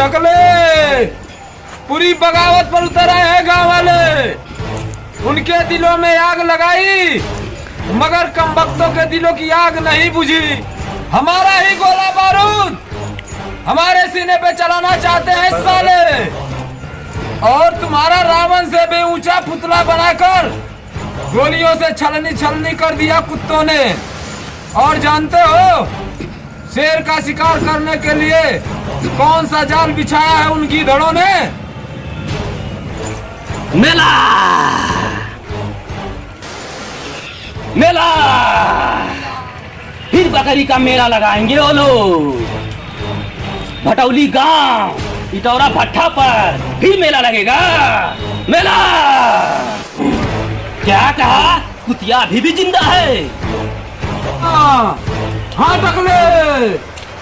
टकले पूरी बगावत पर उतर आए हैं गांव वाले। उनके दिलों में आग लगाई मगर कमबख्तों के दिलों की आग नहीं बुझी। हमारा ही गोला बारूद हमारे सीने पे चलाना चाहते हैं साले, और तुम्हारा रावण से भी ऊंचा पुतला बनाकर गोलियों से छलनी छलनी कर दिया कुत्तों ने। और जानते हो शेर का शिकार करने के लिए कौन सा जाल बिछाया है उन गीदड़ों ने? मेला मेला, फिर बकरी का मेला लगाएंगे वो लोग। भटौली गांव इटौरा भट्ठा पर फिर मेला लगेगा। मेला क्या कहा? कुतिया अभी भी जिंदा है? हाँ टकले,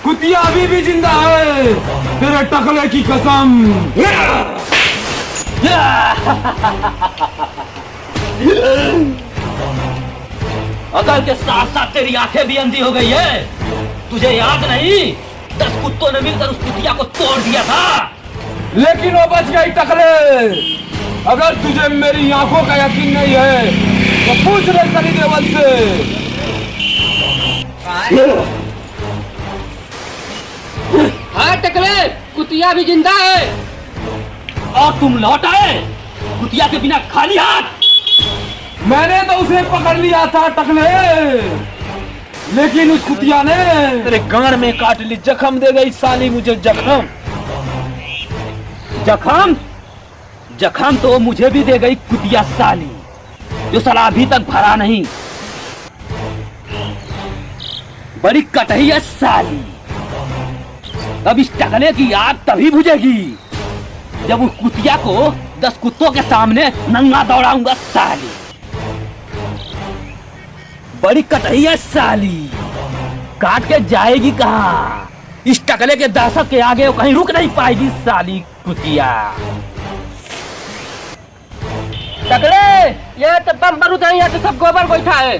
कुतिया अभी भी जिंदा है, तेरे टकले की कसम। अकल के साथ साथ तेरी आंखें भी अंधी हो गई है। तुझे याद नहीं 10 कुत्तों ने मिलकर उस कुतिया को तोड़ दिया था, लेकिन वो बच गई टकले। अगर तुझे मेरी आंखों का यकीन नहीं है तो पूछ ले सनी देओल से। हाँ टकले, कुतिया भी जिंदा है। और तुम लौट आए कुतिया के बिना खाली हाथ। मैंने तो उसे पकड़ लिया था टकले, लेकिन उस कुतिया ने तेरे गांड में काट ली। जख्म दे गई साली मुझे, जख्म। जख्म जख्म तो मुझे भी दे गई कुतिया साली, जो साला अभी तक भरा नहीं। बड़ी कटही है साली। अब इस टकले की आग तभी बुझेगी जब उस कुतिया को 10 कुत्तों के सामने नंगा दौड़ाऊंगा साली। बड़ी कटही है साली, काट के जाएगी कहाँ? इस टकले के दहशत के आगे वो कहीं रुक नहीं पाएगी साली कुतिया। टकले, ये तो बम बारूद है, यहाँ तो सब गोबर गोईठा है।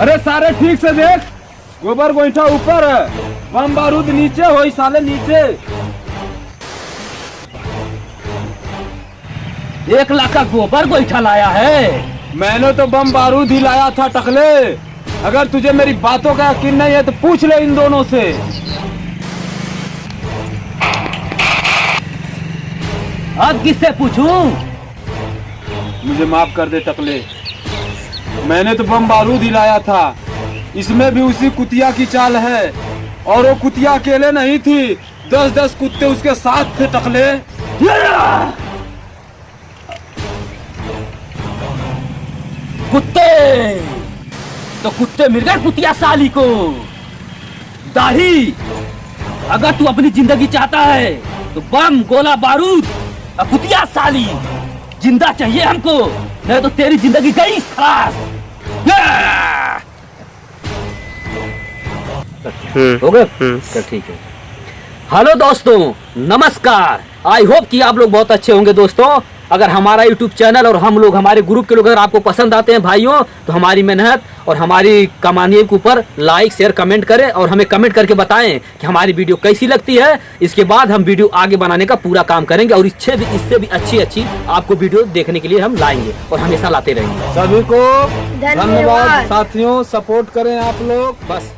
अरे सारे ठीक से देख, गोबर गोईठा ऊपर है, बम बारूद नीचे हो साले नीचे। 1 लाख का गोबर गोईठा लाया है। मैंने तो बम बारूद ही लाया था टकले। अगर तुझे मेरी बातों का यकीन नहीं है तो पूछ ले इन दोनों से। अब किससे पूछूं? मुझे माफ कर दे टकले, मैंने तो बम बारूद ही लाया था। इसमें भी उसी कुतिया की चाल है, और वो कुतिया अकेले नहीं थी, 10-10 कुत्ते उसके साथ थे टकले। कुत्ते तो कुत्ते मिल गए कुतिया साली को। दाढ़ी, अगर तू अपनी जिंदगी चाहता है तो बम गोला बारूद और कुतिया साली जिंदा चाहिए हमको, नहीं तो तेरी जिंदगी गई खलास। हो गए? तो ठीक है। हेलो दोस्तों, नमस्कार। आई होप कि आप लोग बहुत अच्छे होंगे दोस्तों। अगर हमारा YouTube चैनल और हम लोग हमारे ग्रुप के लोग अगर आपको पसंद आते हैं भाइयों, तो हमारी मेहनत और हमारी कमानी के ऊपर लाइक शेयर कमेंट करें और हमें कमेंट करके बताएं कि हमारी वीडियो कैसी लगती है। इसके बाद हम वीडियो आगे बनाने का पूरा काम करेंगे और इससे भी अच्छी आपको वीडियो देखने के लिए हम लाएंगे और हमेशा लाते रहेंगे। सभी को धन्यवाद साथियों, सपोर्ट करें आप लोग। बस